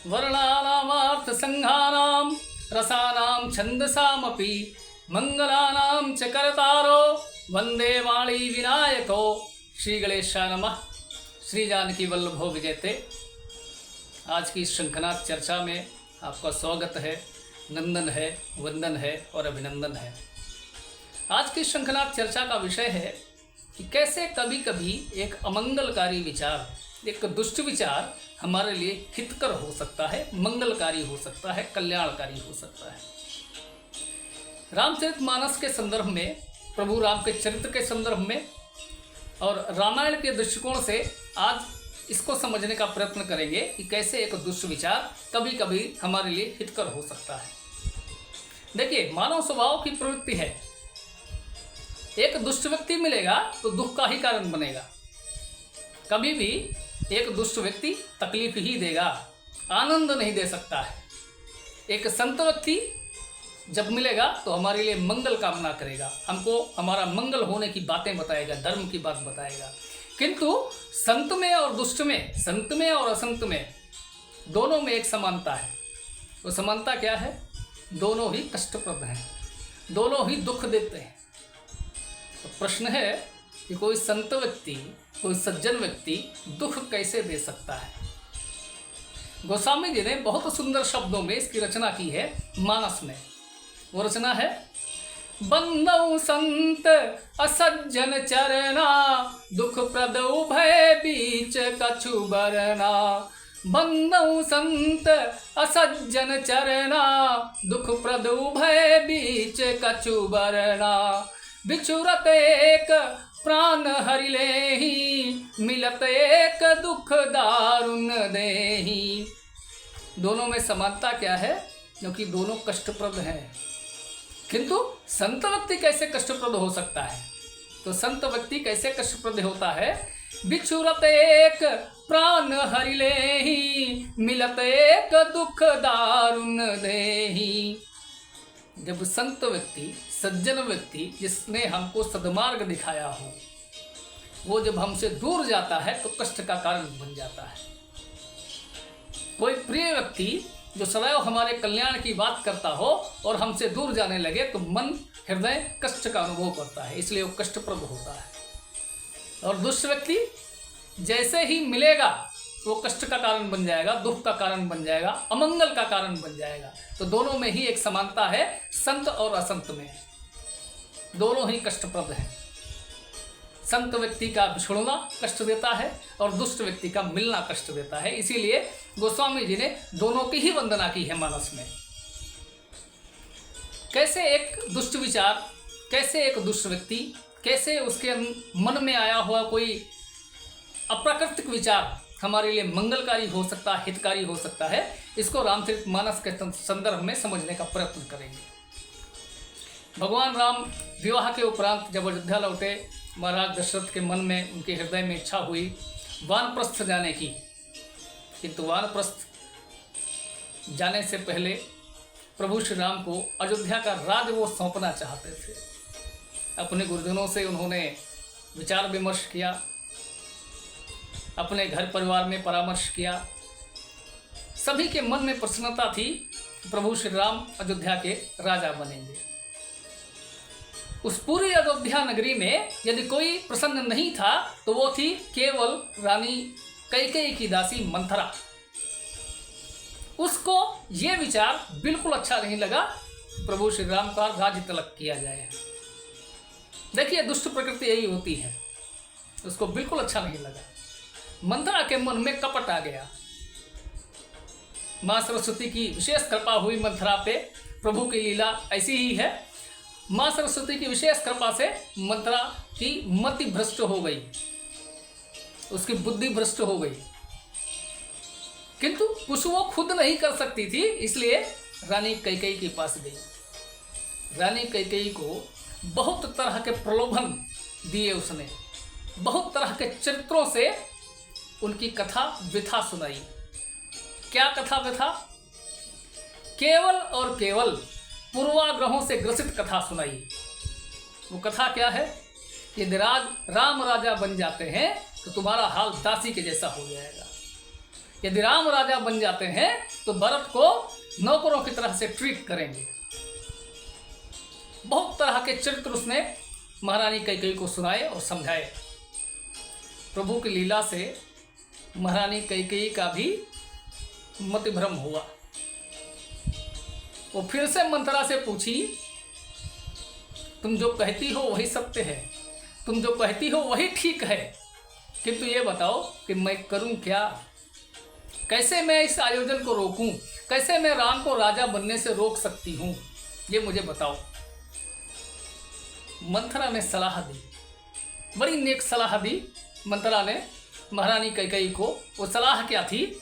वर्णानामार्थ संघानां रसानां छंदसामपि मंगलानां च करतारो वंदे वाणी विनायको। श्री गणेशाय नमः। श्री जानकी वल्लभो विजयते। आज की शंखनाद चर्चा में आपका स्वागत है, नंदन है, वंदन है और अभिनंदन है। आज की शंखनाद चर्चा का विषय है कि कैसे कभी कभी एक अमंगलकारी विचार, एक दुष्ट विचार हमारे लिए हितकर हो सकता है, मंगलकारी हो सकता है, कल्याणकारी हो सकता है। रामचरितमानस के संदर्भ में, प्रभु राम के चरित्र के संदर्भ में और रामायण के दृष्टिकोण से आज इसको समझने का प्रयत्न करेंगे कि कैसे एक दुष्ट विचार कभी कभी हमारे लिए हितकर हो सकता है। देखिए, मानव स्वभाव की प्रवृत्ति है, एक दुष्ट व्यक्ति मिलेगा तो दुख का ही कारण बनेगा। कभी भी एक दुष्ट व्यक्ति तकलीफ ही देगा, आनंद नहीं दे सकता है। एक संत व्यक्ति जब मिलेगा तो हमारे लिए मंगल कामना करेगा, हमको हमारा मंगल होने की बातें बताएगा, धर्म की बात बताएगा। किंतु संत में और दुष्ट में, संत में और असंत में, दोनों में एक समानता है। वो समानता क्या है? दोनों ही कष्टप्रद हैं, दोनों ही दुख देते हैं। तो प्रश्न है कि कोई संत व्यक्ति, कोई सज्जन व्यक्ति दुख कैसे दे सकता है? गोस्वामी जी ने बहुत सुंदर शब्दों में इसकी रचना की है मानस में। वो रचना है, बंदौ संत असज्जन चरना, दुख प्रद उभय बीच कछु बरना। बंदौ संत असज्जन चरना, दुख प्रद उभय बीच कछु बरना। बिछुरत एक प्राण हरि लेहि, मिलत एक दुख दारुण देहि। दोनों में समानता क्या है? क्योंकि दोनों कष्टप्रद हैं। किंतु संत व्यक्ति कैसे कष्टप्रद हो सकता है? तो संत व्यक्ति कैसे कष्टप्रद होता है? बिछुरत एक प्राण हरि लेहि, मिलत एक दुख दारुण देहि। जब संत व्यक्ति, सज्जन व्यक्ति, जिसने हमको सद्मार्ग दिखाया हो, वो जब हमसे दूर जाता है तो कष्ट का कारण बन जाता है। कोई प्रिय व्यक्ति जो सदैव हमारे कल्याण की बात करता हो और हमसे दूर जाने लगे तो मन, हृदय कष्ट का अनुभव करता है, इसलिए वो कष्टप्रद होता है। और दुष्ट व्यक्ति जैसे ही मिलेगा वो कष्ट का कारण बन जाएगा, दुख का कारण बन जाएगा, अमंगल का कारण बन जाएगा। तो दोनों में ही एक समानता है, संत और असंत में। दोनों ही कष्टप्रद हैं। संत व्यक्ति का बिछुड़ना कष्ट देता है और दुष्ट व्यक्ति का मिलना कष्ट देता है। इसीलिए गोस्वामी जी ने दोनों की ही वंदना की है मानस में। कैसे एक दुष्ट विचार, कैसे एक दुष्ट व्यक्ति, कैसे उसके मन में आया हुआ कोई अप्राकृतिक विचार हमारे लिए मंगलकारी हो सकता है, हितकारी हो सकता है, इसको रामचरितमानस के संदर्भ में समझने का प्रयत्न करेंगे। भगवान राम विवाह के उपरांत जब अयोध्या लौटे, महाराज दशरथ के मन में, उनके हृदय में इच्छा हुई वानप्रस्थ जाने की। किंतु वानप्रस्थ जाने से पहले प्रभु श्री राम को अयोध्या का राज वो सौंपना चाहते थे। अपने गुरुजनों से उन्होंने विचार विमर्श किया, अपने घर परिवार में परामर्श किया। सभी के मन में प्रसन्नता थी, प्रभु श्री राम अयोध्या के राजा बनेंगे। उस पूरी अयोध्या नगरी में यदि कोई प्रसन्न नहीं था तो वो थी केवल रानी कैकेयी की दासी मंथरा। उसको ये विचार बिल्कुल अच्छा नहीं लगा, प्रभु श्री राम का राज्य तलक किया जाए। देखिए, दुष्ट प्रकृति यही होती है, उसको बिल्कुल अच्छा नहीं लगा। मंथरा के मन में कपट आ गया। माँ सरस्वती की विशेष कृपा हुई मंथरा पे। प्रभु की लीला ऐसी ही है। माँ सरस्वती की विशेष कृपा से मंथरा की मति भ्रष्ट हो गई, उसकी बुद्धि भ्रष्ट हो गई। किंतु कुछ वो खुद नहीं कर सकती थी, इसलिए रानी कैकेयी के पास गई। रानी कैकेयी को बहुत तरह के प्रलोभन दिए उसने, बहुत तरह के चरित्रों से उनकी कथा व्यथा सुनाई। क्या कथा व्यथा? केवल और केवल पूर्वाग्रहों से ग्रसित कथा सुनाई। वो कथा क्या है कि यदि राम राजा बन जाते हैं तो तुम्हारा हाल दासी के जैसा हो जाएगा। यदि राम राजा बन जाते हैं तो भरत को नौकरों की तरह से ट्रीट करेंगे। बहुत तरह के चरित्र उसने महारानी कैकेयी को सुनाए और समझाए। प्रभु की लीला से महारानी कैकेयी का भी मतिभ्रम हुआ। वो फिर से मंथरा से पूछी, तुम जो कहती हो वही सत्य है, तुम जो कहती हो वही ठीक है, किंतु ये बताओ कि मैं करूं क्या? कैसे मैं इस आयोजन को रोकूं? कैसे मैं राम को राजा बनने से रोक सकती हूं? ये मुझे बताओ। मंथरा ने सलाह दी, बड़ी नेक सलाह दी मंथरा ने महारानी कैकेयी को। वो सलाह क्या थी?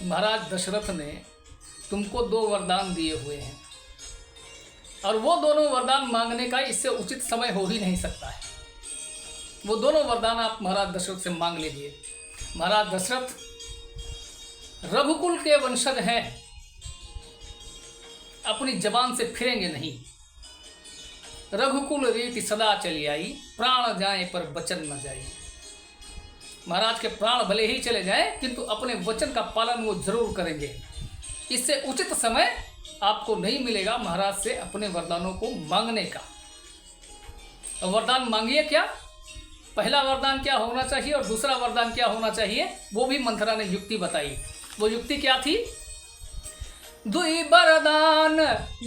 महाराज दशरथ ने तुमको 2 वरदान दिए हुए हैं और वो दोनों वरदान मांगने का इससे उचित समय हो ही नहीं सकता है। वो दोनों वरदान आप महाराज दशरथ से मांग लीजिए। महाराज दशरथ रघुकुल के वंशज हैं, अपनी जबान से फिरेंगे नहीं। रघुकुल रीति सदा चली आई, प्राण जाए पर वचन न जाए। महाराज के प्राण भले ही चले जाए किंतु अपने वचन का पालन वो जरूर करेंगे। इससे उचित समय आपको नहीं मिलेगा महाराज से अपने वरदानों को मांगने का। और वरदान मांगिए क्या? पहला वरदान क्या होना चाहिए और दूसरा वरदान क्या होना चाहिए, वो भी मंथरा ने युक्ति बताई। वो युक्ति क्या थी? दुई वरदान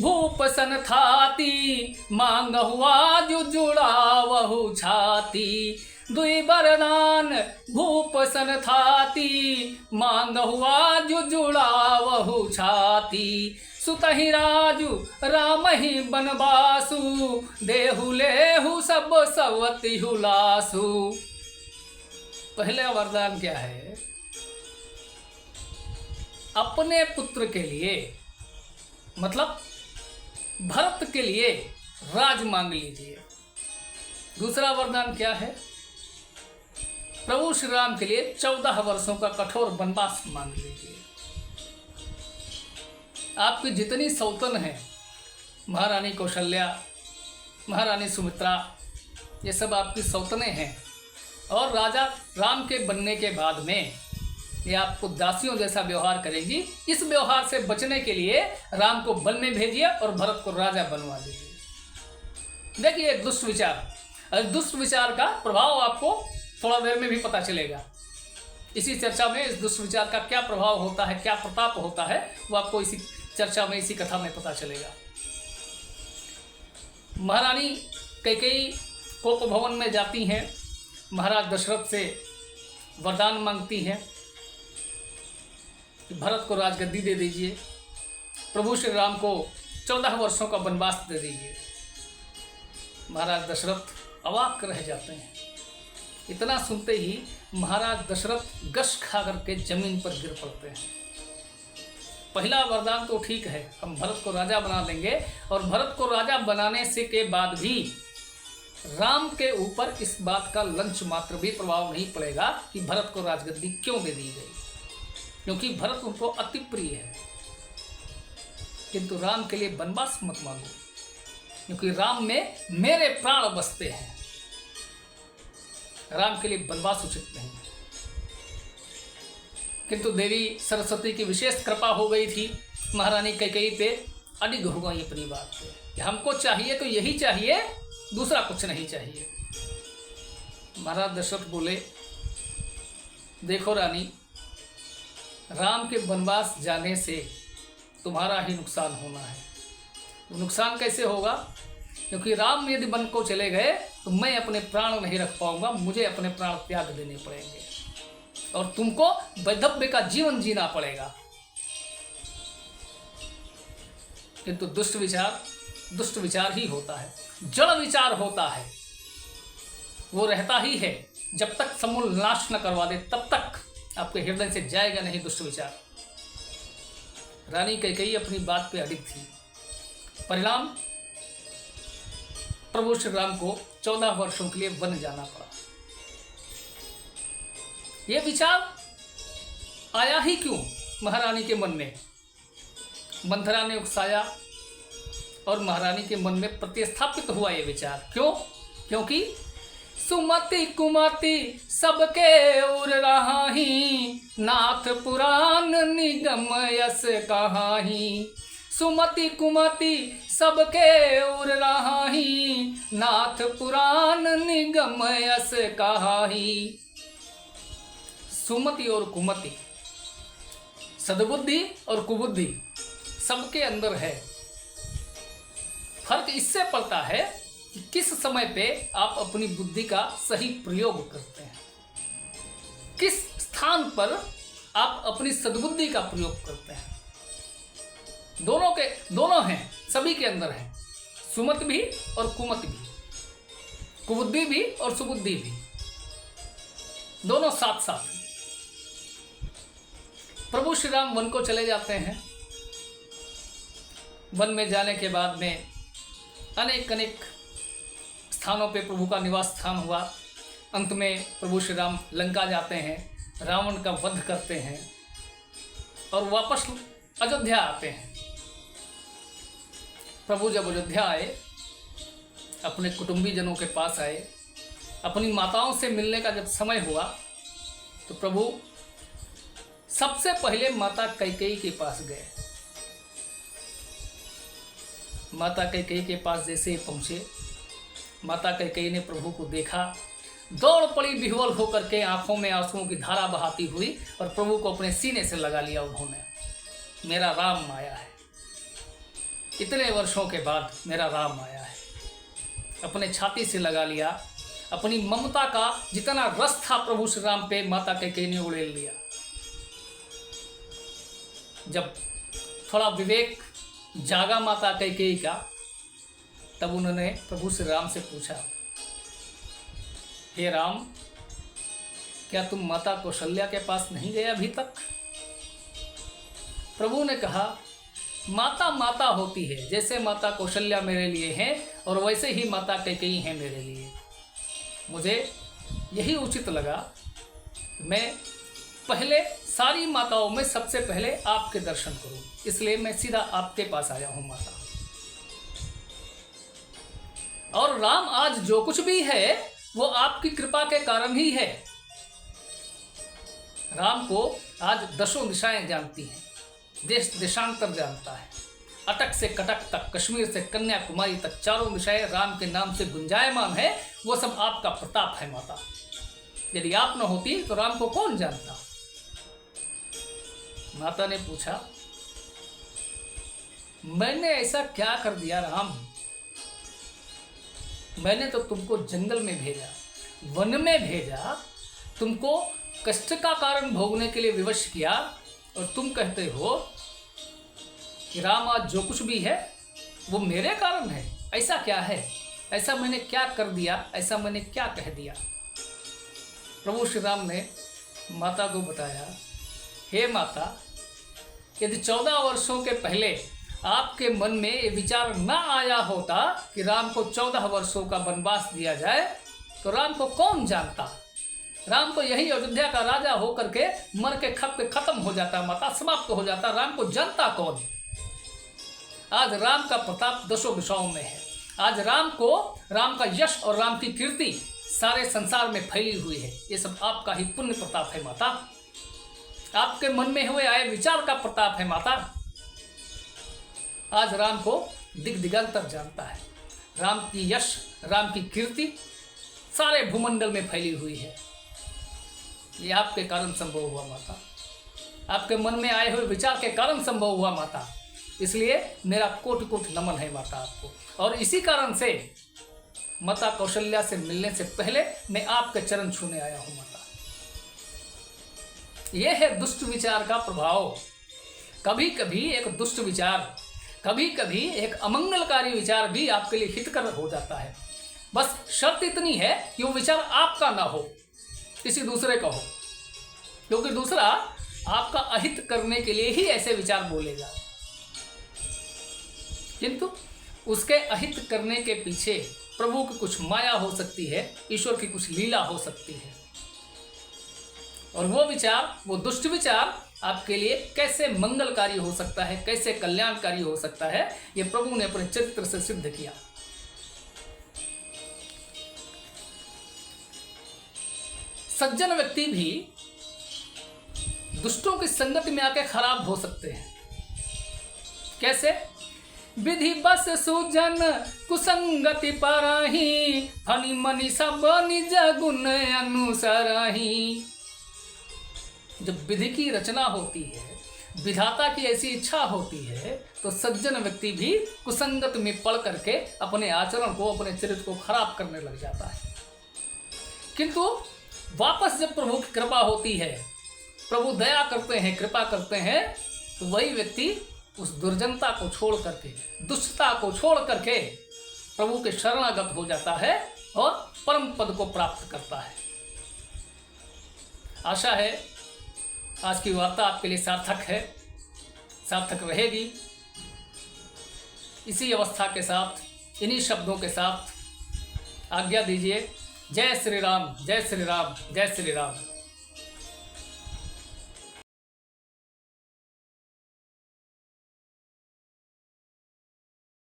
भूप सन थाती, मांगहु आजु जुड़ावहु छाती। दुई वरदान भूप सन थाती, मांगहु आजु जुड़ावहु छाती। सुतहि राजु राम ही बनवासु, देहु लेहु सब सवति हुलासु। पहला वरदान क्या है? अपने पुत्र के लिए, मतलब भरत के लिए राज मांग लीजिए। दूसरा वरदान क्या है? प्रभु श्री राम के लिए 14 वर्षों का कठोर वनवास मांग लीजिए। आपकी जितनी सौतन है, महारानी कौशल्या, महारानी सुमित्रा, ये सब आपकी सौतनें हैं और राजा राम के बनने के बाद में ये आपको दासियों जैसा व्यवहार करेगी। इस व्यवहार से बचने के लिए राम को वन में भेजिए और भरत को राजा बनवा दीजिए। देखिए दुष्ट विचार, और दुष्ट विचार का प्रभाव आपको थोड़ा देर में भी पता चलेगा। इसी चर्चा में इस दुष्ट विचार का क्या प्रभाव होता है, क्या प्रताप होता है, वो आपको इसी चर्चा में, इसी कथा में पता चलेगा। महारानी कैकेयी कोप भवन में जाती हैं, महाराज दशरथ से वरदान मांगती हैं कि भरत को राजगद्दी दे दीजिए, प्रभु श्री राम को 14 वर्षों का वनवास दे दीजिए। महाराज दशरथ अवाक रह जाते हैं। इतना सुनते ही महाराज दशरथ गश खा करके जमीन पर गिर पड़ते हैं। पहला वरदान तो ठीक है, हम भरत को राजा बना देंगे, और भरत को राजा बनाने से के बाद भी राम के ऊपर इस बात का लंच मात्र भी प्रभाव नहीं पड़ेगा कि भरत को राजगद्दी क्यों दे दी गई, क्योंकि भरत उनको अति प्रिय है। किंतु राम के लिए वनवास मत मांगो, क्योंकि राम में मेरे प्राण बसते हैं। राम के लिए वनवास उचित नहीं। किंतु देवी सरस्वती की विशेष कृपा हो गई थी महारानी कैकेयी पे, अडिग हो गई अपनी बात पे कि हमको चाहिए तो यही चाहिए, दूसरा कुछ नहीं चाहिए। महाराज दशरथ बोले, देखो रानी, राम के वनवास जाने से तुम्हारा ही नुकसान होना है। वो नुकसान कैसे होगा? क्योंकि राम यदि वन को चले गए तो मैं अपने प्राण नहीं रख पाऊंगा, मुझे अपने प्राण त्याग देने पड़ेंगे और तुमको वैधव्य का जीवन जीना पड़ेगा। किंतु दुष्ट विचार ही होता है, जड़ विचार होता है, वो रहता ही है। जब तक समूल नाश न करवा दे तब तक आपके हृदय से जाएगा नहीं दुष्ट विचार। रानी कैकेयी अपनी बात पे अडिग थी। परिणाम, प्रभु श्री राम को 14 वर्षों के लिए वन जाना पड़ा। यह विचार आया ही क्यों महारानी के मन में? मंथरा ने उकसाया और महारानी के मन में प्रतिस्थापित हुआ यह विचार। क्यों? क्योंकि सुमति कुमति सबके उर रहाही, नाथ पुराण निगम यस कहाही। सुमति कुमति सबके उर रहाही, नाथ पुराण निगम यस कहाही। सुमति और कुमति, सद्बुद्धि और कुबुद्धि सबके अंदर है। फर्क इससे पड़ता है कि किस समय पे आप अपनी बुद्धि का सही प्रयोग करते हैं, किस स्थान पर आप अपनी सद्बुद्धि का प्रयोग करते हैं। दोनों हैं, सभी के अंदर है, सुमति भी और कुमति भी, कुबुद्धि भी और सुबुद्धि भी, दोनों साथ साथ। प्रभु श्री राम वन को चले जाते हैं। वन में जाने के बाद में अनेक स्थानों पे प्रभु का निवास स्थान हुआ। अंत में प्रभु श्री राम लंका जाते हैं, रावण का वध करते हैं और वापस अयोध्या आते हैं। प्रभु जब अयोध्या आए, अपने कुटुंबी जनों के पास आए, अपनी माताओं से मिलने का जब समय हुआ तो प्रभु सबसे पहले माता कैकेयी के पास गए। माता कैकेयी के पास जैसे ही पहुंचे, माता कैकेयी ने प्रभु को देखा, दौड़ पड़ी विह्वल होकर के, आंखों में आंसुओं की धारा बहाती हुई और प्रभु को अपने सीने से लगा लिया उन्होंने। मेरा राम आया है, इतने वर्षों के बाद मेरा राम आया है। अपने छाती से लगा लिया। अपनी ममता का जितना रस था प्रभु श्री राम पे, माता कैकेयी ने उड़ेल लिया। जब थोड़ा विवेक जागा माता कैकेयी का, तब उन्होंने प्रभु श्री राम से पूछा, हे राम, क्या तुम माता कौशल्या के पास नहीं गए अभी तक? प्रभु ने कहा, माता माता होती है, जैसे माता कौशल्या मेरे लिए हैं और वैसे ही माता कैकेयी हैं मेरे लिए। मुझे यही उचित लगा कि मैं पहले सारी माताओं में सबसे पहले आपके दर्शन करूं, इसलिए मैं सीधा आपके पास आया हूं माता। और राम आज जो कुछ भी है वो आपकी कृपा के कारण ही है। राम को आज दसों दिशाएं जानती हैं, देश देशांतर जानता है, अटक से कटक तक, कश्मीर से कन्याकुमारी तक चारों दिशाएं राम के नाम से गुंजायमान है। वो सब आपका प्रताप है माता। यदि आप न होती तो राम को कौन जानता? माता ने पूछा, मैंने ऐसा क्या कर दिया राम? मैंने तो तुमको जंगल में भेजा, वन में भेजा, तुमको कष्ट का कारण भोगने के लिए विवश किया, और तुम कहते हो कि राम आज जो कुछ भी है वो मेरे कारण है। ऐसा क्या है? ऐसा मैंने क्या कर दिया? ऐसा मैंने क्या कह दिया? प्रभु श्री राम ने माता को बताया, हे माता, यदि 14 वर्षों के पहले आपके मन में ये विचार न आया होता कि राम को 14 वर्षों का वनवास दिया जाए, तो राम को कौन जानता? राम तो यही अयोध्या का राजा होकर के मर के खप के खत्म हो जाता माता, समाप्त हो जाता। राम को जानता कौन? आज राम का प्रताप दसों दिशाओं में है। आज राम का यश और राम की कीर्ति सारे संसार में फैली हुई है। ये सब आपका ही पुण्य प्रताप है माता, आपके मन में हुए आए विचार का प्रताप है माता। आज राम को दिग्दिगंतर जानता है। राम की यश, राम की कीर्ति सारे भूमंडल में फैली हुई है। ये आपके कारण संभव हुआ माता, आपके मन में आए हुए विचार के कारण संभव हुआ माता। इसलिए मेरा कोटि कोटि नमन है माता आपको। और इसी कारण से माता कौशल्या से मिलने से पहले मैं आपके चरण छूने आया हूं माता। यह है दुष्ट विचार का प्रभाव। कभी कभी एक दुष्ट विचार, कभी कभी एक अमंगलकारी विचार भी आपके लिए हितकर हो जाता है। बस शर्त इतनी है कि वो विचार आपका ना हो, किसी दूसरे का हो, क्योंकि दूसरा आपका अहित करने के लिए ही ऐसे विचार बोलेगा। किंतु उसके अहित करने के पीछे प्रभु की कुछ माया हो सकती है, ईश्वर की कुछ लीला हो सकती है। और वो विचार, वो दुष्ट विचार आपके लिए कैसे मंगलकारी हो सकता है, कैसे कल्याणकारी हो सकता है, ये प्रभु ने अपने चरित्र से सिद्ध किया। सज्जन व्यक्ति भी दुष्टों की संगति में आके खराब हो सकते हैं। कैसे? विधि बस सुजन कुसंगति पाराही, फनी मनी सब निज गुण अनुसराही। जब विधि की रचना होती है, विधाता की ऐसी इच्छा होती है, तो सज्जन व्यक्ति भी कुसंगत में पड़ करके अपने आचरण को, अपने चरित्र को खराब करने लग जाता है। किंतु वापस जब प्रभु की कृपा होती है, प्रभु दया करते हैं, कृपा करते हैं, तो वही व्यक्ति उस दुर्जनता को छोड़ करके, दुष्टता को छोड़ करके प्रभु के शरणागत हो जाता है और परम पद को प्राप्त करता है। आशा है आज की वार्ता आपके लिए सार्थक है, सार्थक रहेगी। इसी अवस्था के साथ, इन्हीं शब्दों के साथ आज्ञा दीजिए। जय श्री राम, जय श्री राम, जय श्री राम।